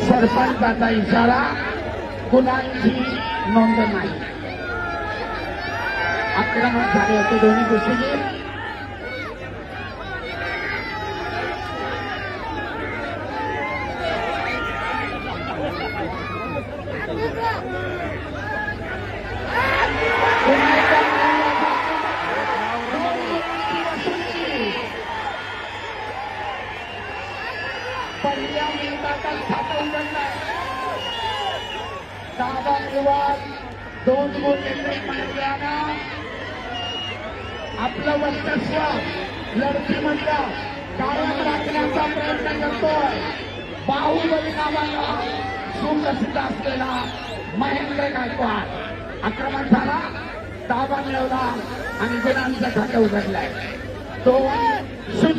सरपंचाचा इशारा, कुणाची नोंद नाही. आक्रमण झाले होते दोन्ही कुस्तीगीर. पहिल्या मिनिटाचा खातं उघडलाय. दाबा विवाद 2 गुण मिळाल्यानं आपलं वर्चस्व लढतीमधलं कायम राखण्याचा प्रयत्न करतोय. बाहुबली नावाला सुप्रसिद्ध असलेला महेंद्र गायकवाड. आक्रमण झाला, दाबा मिळवला आणि गुणांचं खातं उघडलंय. 2-0.